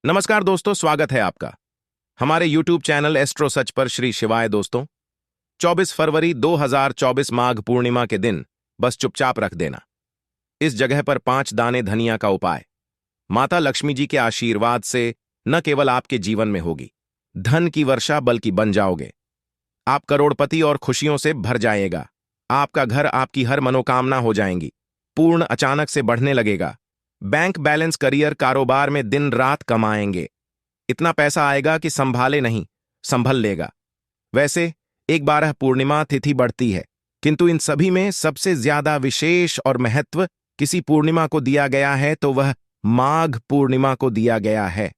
नमस्कार दोस्तों, स्वागत है आपका हमारे YouTube चैनल एस्ट्रो सच पर। श्री शिवाय दोस्तों, 24 फरवरी 2024 माघ पूर्णिमा के दिन बस चुपचाप रख देना इस जगह पर 5 दाने धनिया का उपाय। माता लक्ष्मी जी के आशीर्वाद से न केवल आपके जीवन में होगी धन की वर्षा, बल्कि बन जाओगे आप करोड़पति और खुशियों से भर जाएगा। आपका घर, आपकी हर मनोकामना हो जाएंगी पूर्ण, अचानक से बढ़ने लगेगा। बैंक बैलेंस, करियर, कारोबार में दिन रात कमाएंगे। इतना पैसा आएगा कि संभाले नहीं, संभल लेगा। वैसे 12 पूर्णिमा तिथि बढ़ती है, किंतु इन सभी में सबसे ज्यादा विशेष और महत्व किसी पूर्णिमा को दिया गया है, तो वह माघ पूर्णिमा को दिया गया है।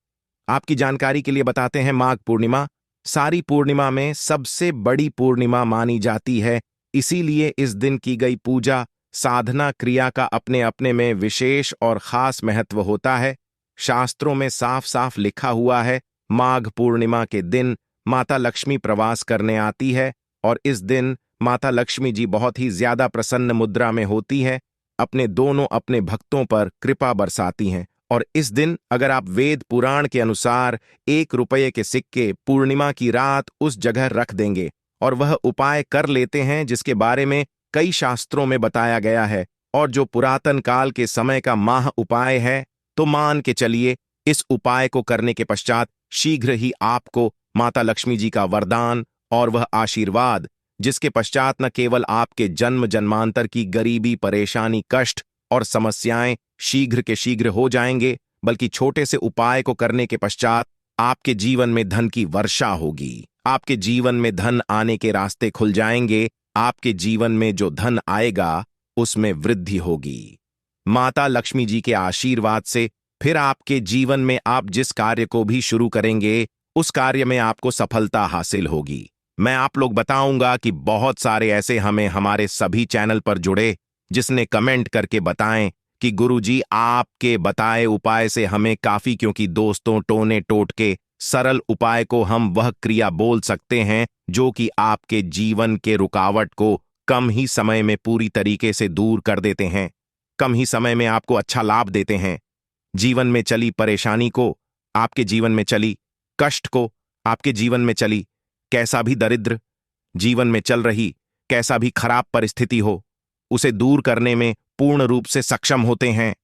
आपकी जानकारी के लिए बताते हैं, माघ पूर्णिमा सारी पूर्णिमा में सबसे बड़ी पूर्णिमा मानी जाती है। इसीलिए इस दिन की गई पूजा, साधना, क्रिया का अपने अपने में विशेष और खास महत्व होता है। शास्त्रों में साफ साफ लिखा हुआ है, माघ पूर्णिमा के दिन माता लक्ष्मी प्रवास करने आती है और इस दिन माता लक्ष्मी जी बहुत ही ज्यादा प्रसन्न मुद्रा में होती है, अपने भक्तों पर कृपा बरसाती हैं। और इस दिन अगर आप वेद पुराण के अनुसार 1 रुपये के सिक्के पूर्णिमा की रात उस जगह रख देंगे और वह उपाय कर लेते हैं जिसके बारे में कई शास्त्रों में बताया गया है, और जो पुरातन काल के समय का माह उपाय है, तो मान के चलिए इस उपाय को करने के पश्चात शीघ्र ही आपको माता लक्ष्मी जी का वरदान और वह आशीर्वाद, जिसके पश्चात न केवल आपके जन्म जन्मांतर की गरीबी, परेशानी, कष्ट और समस्याएं शीघ्र के शीघ्र हो जाएंगे, बल्कि छोटे से उपाय को करने के पश्चात आपके जीवन में धन की वर्षा होगी। आपके जीवन में धन आने के रास्ते खुल जाएंगे। आपके जीवन में जो धन आएगा उसमें वृद्धि होगी माता लक्ष्मी जी के आशीर्वाद से। फिर आपके जीवन में आप जिस कार्य को भी शुरू करेंगे उस कार्य में आपको सफलता हासिल होगी। मैं आप लोग बताऊंगा कि बहुत सारे ऐसे हमारे सभी चैनल पर जुड़े जिसने कमेंट करके बताएं कि गुरुजी आपके बताए उपाय से हमें काफी, क्योंकि दोस्तों टोने टोटके सरल उपाय को हम वह क्रिया बोल सकते हैं जो कि आपके जीवन के रुकावट को कम ही समय में पूरी तरीके से दूर कर देते हैं, कम ही समय में आपको अच्छा लाभ देते हैं। जीवन में चली परेशानी को, आपके जीवन में चली कष्ट को, आपके जीवन में चली कैसा भी दरिद्र जीवन में चल रही कैसा भी खराब परिस्थिति हो, उसे दूर करने में पूर्ण रूप से सक्षम होते हैं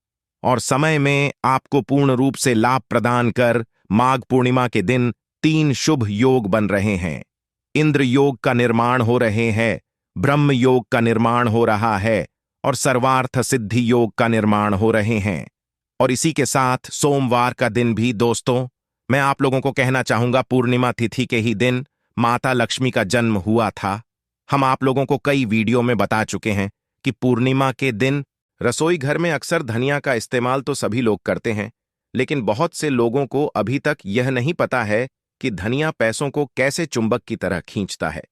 और समय में आपको पूर्ण रूप से लाभ प्रदान कर माघ पूर्णिमा के दिन 3 शुभ योग बन रहे हैं। इंद्र योग का निर्माण हो रहे हैं, ब्रह्म योग का निर्माण हो रहा है और सर्वार्थ सिद्धि योग का निर्माण हो रहे हैं। और इसी के साथ सोमवार का दिन भी दोस्तों, मैं आप लोगों को कहना चाहूंगा, पूर्णिमा तिथि के ही दिन माता लक्ष्मी का जन्म हुआ था। हम आप लोगों को कई वीडियो में बता चुके हैं कि पूर्णिमा के दिन रसोई घर में अक्सर धनिया का इस्तेमाल तो सभी लोग करते हैं, लेकिन बहुत से लोगों को अभी तक यह नहीं पता है कि धनिया पैसों को कैसे चुंबक की तरह खींचता है।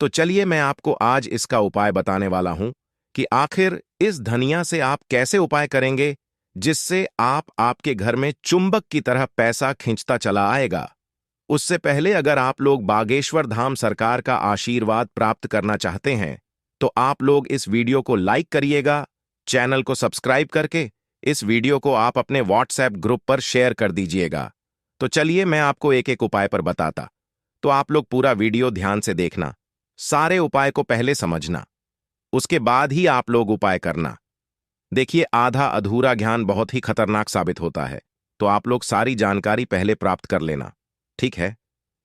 तो चलिए मैं आपको आज इसका उपाय बताने वाला हूं कि आखिर इस धनिया से आप कैसे उपाय करेंगे जिससे आपके घर में चुंबक की तरह पैसा खींचता चला आएगा। उससे पहले अगर आप लोग बागेश्वर धाम सरकार का आशीर्वाद प्राप्त करना चाहते हैं तो आप लोग इस वीडियो को लाइक करिएगा, चैनल को सब्सक्राइब करके इस वीडियो को आप अपने व्हाट्सएप ग्रुप पर शेयर कर दीजिएगा। तो चलिए मैं आपको एक एक उपाय पर बताता, तो आप लोग पूरा वीडियो ध्यान से देखना, सारे उपाय को पहले समझना, उसके बाद ही आप लोग उपाय करना। देखिए, आधा अधूरा ज्ञान बहुत ही खतरनाक साबित होता है, तो आप लोग सारी जानकारी पहले प्राप्त कर लेना, ठीक है।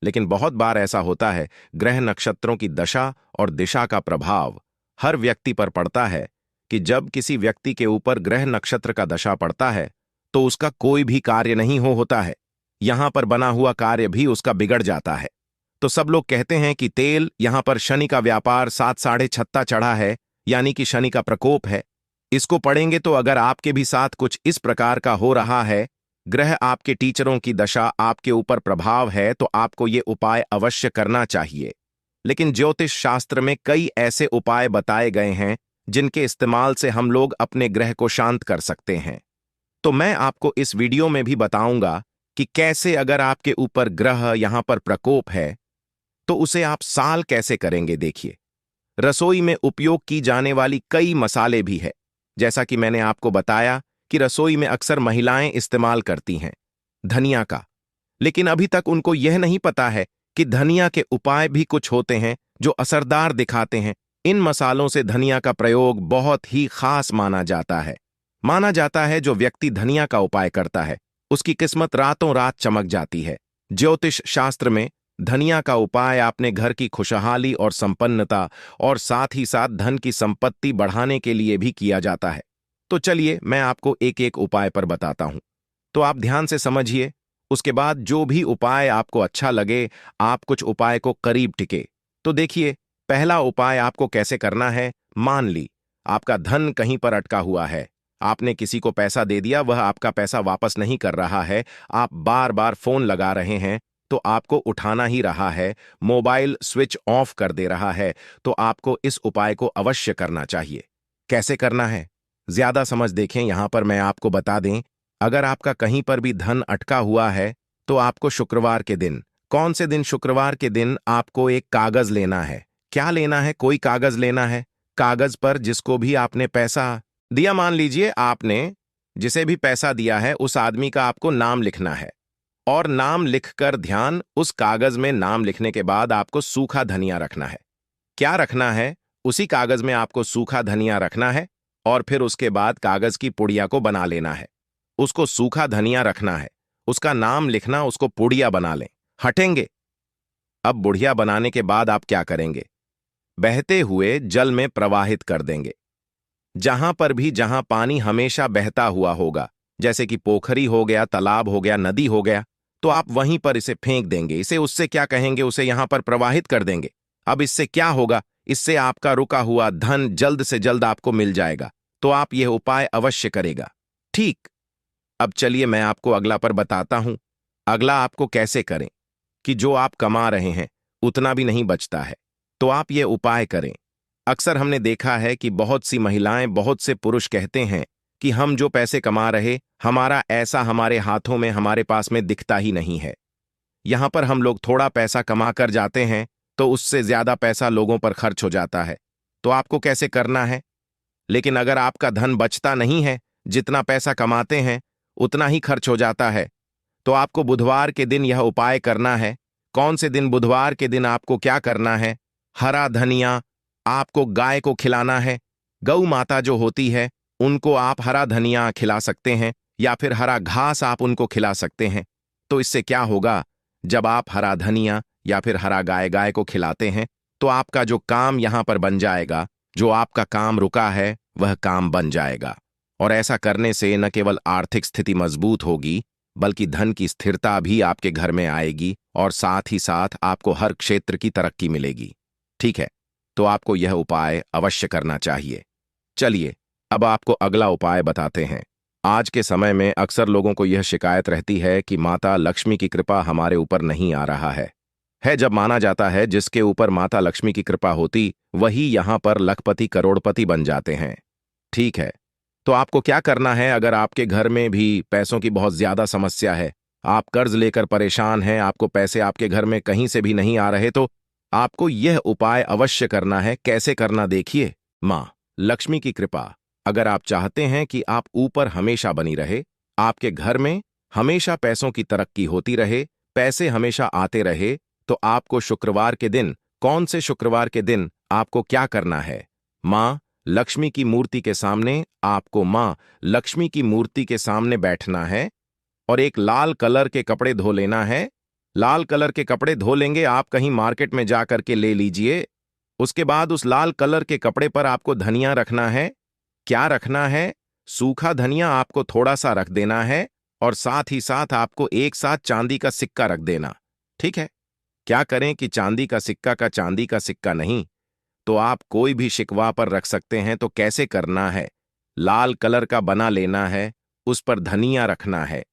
लेकिन बहुत बार ऐसा होता है, ग्रह नक्षत्रों की दशा और दिशा का प्रभाव हर व्यक्ति पर पड़ता है कि जब किसी व्यक्ति के ऊपर ग्रह नक्षत्र का दशा पड़ता है तो उसका कोई भी कार्य नहीं होता है, यहां पर बना हुआ कार्य भी उसका बिगड़ जाता है। तो सब लोग कहते हैं कि तेल, यहां पर शनि का व्यापार 7 साढ़े छत्ता चढ़ा है, यानी कि शनि का प्रकोप है। इसको पढ़ेंगे तो अगर आपके भी साथ कुछ इस प्रकार का हो रहा है, ग्रह आपके टीचरों की दशा आपके ऊपर प्रभाव है, तो आपको ये उपाय अवश्य करना चाहिए। लेकिन ज्योतिष शास्त्र में कई ऐसे उपाय बताए गए हैं जिनके इस्तेमाल से हम लोग अपने ग्रह को शांत कर सकते हैं। तो मैं आपको इस वीडियो में भी बताऊंगा कि कैसे अगर आपके ऊपर ग्रह यहां पर प्रकोप है तो उसे आप साल कैसे करेंगे। देखिए, रसोई में उपयोग की जाने वाली कई मसाले भी है, जैसा कि मैंने आपको बताया कि रसोई में अक्सर महिलाएं इस्तेमाल करती हैं। धनिया का। लेकिन अभी तक उनको यह नहीं पता है कि धनिया के उपाय भी कुछ होते हैं जो असरदार दिखाते हैं। इन मसालों से धनिया का प्रयोग बहुत ही खास माना जाता है। माना जाता है जो व्यक्ति धनिया का उपाय करता है उसकी किस्मत रातों रात चमक जाती है। ज्योतिष शास्त्र में धनिया का उपाय अपने घर की खुशहाली और संपन्नता और साथ ही साथ धन की संपत्ति बढ़ाने के लिए भी किया जाता है। तो चलिए मैं आपको एक एक उपाय पर बताता हूं, तो आप ध्यान से समझिए। उसके बाद जो भी उपाय आपको अच्छा लगे आप कुछ उपाय को करीब टिके। तो देखिए, पहला उपाय आपको कैसे करना है। मान ली आपका धन कहीं पर अटका हुआ है, आपने किसी को पैसा दे दिया, वह आपका पैसा वापस नहीं कर रहा है, आप बार बार फोन लगा रहे हैं तो आपको उठाना ही रहा है, मोबाइल स्विच ऑफ कर दे रहा है, तो आपको इस उपाय को अवश्य करना चाहिए। कैसे करना है, ज्यादा समझ देखें, यहां पर मैं आपको बता दें। अगर आपका कहीं पर भी धन अटका हुआ है तो आपको शुक्रवार के दिन, कौन से दिन, शुक्रवार के दिन आपको एक कागज लेना है। क्या लेना है, कोई कागज लेना है। कागज पर जिसको भी आपने पैसा दिया, मान लीजिए आपने जिसे भी पैसा दिया है उस आदमी का आपको नाम लिखना है। और नाम लिखकर ध्यान, उस कागज में नाम लिखने के बाद आपको सूखा धनिया रखना है। क्या रखना है, उसी कागज में आपको सूखा धनिया रखना है और फिर उसके बाद कागज की पुड़िया को बना लेना है। उसको सूखा धनिया रखना है, उसका नाम लिखना, उसको पुड़िया बना लें। हटेंगे। अब बुढ़िया बनाने के बाद आप क्या करेंगे, बहते हुए जल में प्रवाहित कर देंगे। जहां पर भी जहां पानी हमेशा बहता हुआ होगा, जैसे कि पोखरी हो गया, तालाब हो गया, नदी हो गया, तो आप वहीं पर इसे फेंक देंगे। इसे उससे क्या कहेंगे, उसे यहां पर प्रवाहित कर देंगे। अब इससे क्या होगा, इससे आपका रुका हुआ धन जल्द से जल्द आपको मिल जाएगा। तो आप यह उपाय अवश्य करेगा। ठीक। अब चलिए मैं आपको अगला पर बताता हूं। अगला आपको कैसे करें कि जो आप कमा रहे हैं उतना भी नहीं बचता है, तो आप ये उपाय करें। अक्सर हमने देखा है कि बहुत सी महिलाएं, बहुत से पुरुष कहते हैं कि हम जो पैसे कमा रहे, हमारा ऐसा हमारे हाथों में, हमारे पास में दिखता ही नहीं है। यहां पर हम लोग थोड़ा पैसा कमा कर जाते हैं तो उससे ज्यादा पैसा लोगों पर खर्च हो जाता है। तो आपको कैसे करना है। लेकिन अगर आपका धन बचता नहीं है, जितना पैसा कमाते हैं उतना ही खर्च हो जाता है, तो आपको बुधवार के दिन यह उपाय करना है। कौन से दिन, बुधवार के दिन आपको क्या करना है, हरा धनिया आपको गाय को खिलाना है। गौ माता जो होती है उनको आप हरा धनिया खिला सकते हैं या फिर हरा घास आप उनको खिला सकते हैं। तो इससे क्या होगा, जब आप हरा धनिया या फिर हरा गाय को खिलाते हैं तो आपका जो काम यहां पर बन जाएगा, जो आपका काम रुका है वह काम बन जाएगा। और ऐसा करने से न केवल आर्थिक स्थिति मजबूत होगी बल्कि धन की स्थिरता भी आपके घर में आएगी और साथ ही साथ आपको हर क्षेत्र की तरक्की मिलेगी। ठीक है, तो आपको यह उपाय अवश्य करना चाहिए। चलिए अब आपको अगला उपाय बताते हैं। आज के समय में अक्सर लोगों को यह शिकायत रहती है कि माता लक्ष्मी की कृपा हमारे ऊपर नहीं आ रहा है। जब माना जाता है जिसके ऊपर माता लक्ष्मी की कृपा होती वही यहां पर लखपति करोड़पति बन जाते हैं। ठीक है, तो आपको क्या करना है। अगर आपके घर में भी पैसों की बहुत ज्यादा समस्या है, आप कर्ज लेकर परेशान हैं, आपको पैसे आपके घर में कहीं से भी नहीं आ रहे, तो आपको यह उपाय अवश्य करना है। कैसे करना, देखिए। मां लक्ष्मी की कृपा, अगर आप चाहते हैं कि आप ऊपर हमेशा बनी रहे, आपके घर में हमेशा पैसों की तरक्की होती रहे, पैसे हमेशा आते रहे, तो आपको शुक्रवार के दिन, कौन से शुक्रवार के दिन आपको क्या करना है, मां लक्ष्मी की मूर्ति के सामने, आपको मां लक्ष्मी की मूर्ति के सामने बैठना है और एक लाल कलर के कपड़े धो लेना है। लाल कलर के कपड़े धो लेंगे आप, कहीं मार्केट में जा करके ले लीजिए। उसके बाद उस लाल कलर के कपड़े पर आपको धनिया रखना है। क्या रखना है, सूखा धनिया आपको थोड़ा सा रख देना है और साथ ही साथ आपको एक साथ चांदी का सिक्का रख देना। ठीक है, क्या करें कि चांदी का सिक्का नहीं, तो आप कोई भी शिकवा पर रख सकते हैं। तो कैसे करना है, लाल कलर का बना लेना है, उस पर धनिया रखना है,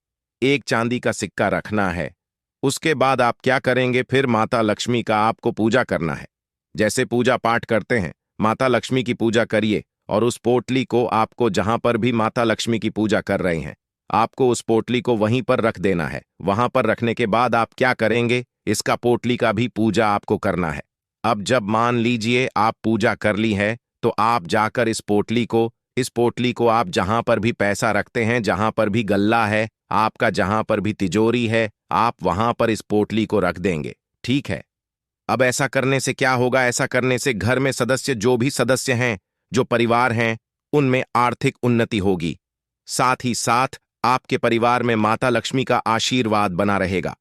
एक चांदी का सिक्का रखना है। उसके बाद आप क्या करेंगे, फिर माता लक्ष्मी का आपको पूजा करना है। जैसे पूजा पाठ करते हैं, माता लक्ष्मी की पूजा करिए और उस पोटली को आपको, जहां पर भी माता लक्ष्मी की पूजा कर रहे हैं, आपको उस पोटली को वहीं पर रख देना है। वहां पर रखने के बाद आप क्या करेंगे, इसका पोटली का भी पूजा आपको करना है। अब जब मान लीजिए आप पूजा कर ली है तो आप जाकर इस पोटली को इस पोटली को आप जहां पर भी पैसा रखते हैं, जहां पर भी गल्ला है आपका, जहां पर भी तिजोरी है, आप वहां पर इस पोटली को रख देंगे। ठीक है। अब ऐसा करने से क्या होगा? ऐसा करने से घर में सदस्य, जो भी सदस्य हैं, जो परिवार हैं, उनमें आर्थिक उन्नति होगी। साथ ही साथ आपके परिवार में माता लक्ष्मी का आशीर्वाद बना रहेगा।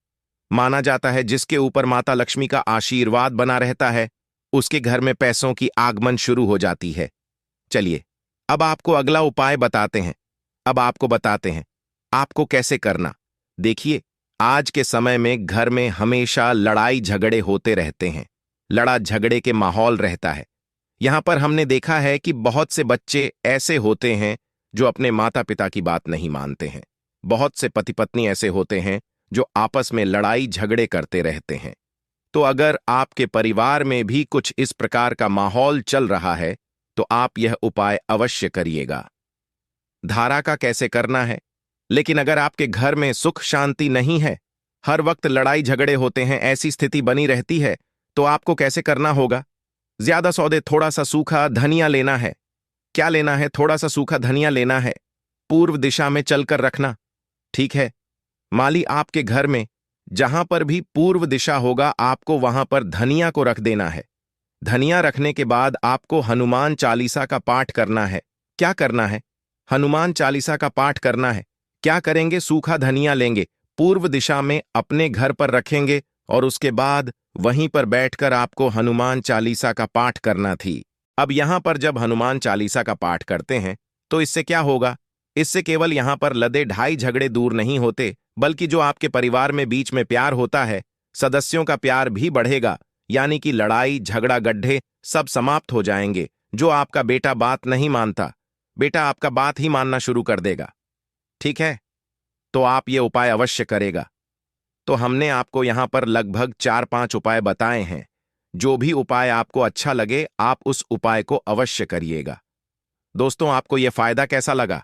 माना जाता है जिसके ऊपर माता लक्ष्मी का आशीर्वाद बना रहता है उसके घर में पैसों की आगमन शुरू हो जाती है। चलिए अब आपको अगला उपाय बताते हैं। अब आपको बताते हैं आपको कैसे करना। देखिए, आज के समय में घर में हमेशा लड़ाई झगड़े होते रहते हैं, लड़ा झगड़े के माहौल रहता है। यहां पर हमने देखा है कि बहुत से बच्चे ऐसे होते हैं जो अपने माता पिता की बात नहीं मानते हैं। बहुत से पति पत्नी ऐसे होते हैं जो आपस में लड़ाई झगड़े करते रहते हैं। तो अगर आपके परिवार में भी कुछ इस प्रकार का माहौल चल रहा है तो आप यह उपाय अवश्य करिएगा। धारा का कैसे करना है? लेकिन अगर आपके घर में सुख शांति नहीं है, हर वक्त लड़ाई झगड़े होते हैं, ऐसी स्थिति बनी रहती है, तो आपको कैसे करना होगा? ज्यादा सौदे, थोड़ा सा सूखा धनिया लेना है। क्या लेना है? थोड़ा सा सूखा धनिया लेना है। पूर्व दिशा में चलकर रखना। ठीक है। माली आपके घर में जहां पर भी पूर्व दिशा होगा आपको वहां पर धनिया को रख देना है। धनिया रखने के बाद आपको हनुमान चालीसा का पाठ करना है। क्या करना है? हनुमान चालीसा का पाठ करना है। क्या करेंगे? सूखा धनिया लेंगे, पूर्व दिशा में अपने घर पर रखेंगे और उसके बाद वहीं पर बैठकर आपको हनुमान चालीसा का पाठ करना थी। अब यहां पर जब हनुमान चालीसा का पाठ करते हैं तो इससे क्या होगा? इससे केवल यहां पर लदे ढाई झगड़े दूर नहीं होते, बल्कि जो आपके परिवार में बीच में प्यार होता है, सदस्यों का प्यार भी बढ़ेगा। यानी कि लड़ाई झगड़ा गड्ढे सब समाप्त हो जाएंगे। जो आपका बेटा बात नहीं मानता, बेटा आपका बात ही मानना शुरू कर देगा। ठीक है। तो आप ये उपाय अवश्य करेगा। तो हमने आपको यहां पर लगभग 4-5 उपाय बताए हैं। जो भी उपाय आपको अच्छा लगे आप उस उपाय को अवश्य करिएगा। दोस्तों, आपको यह फायदा कैसा लगा?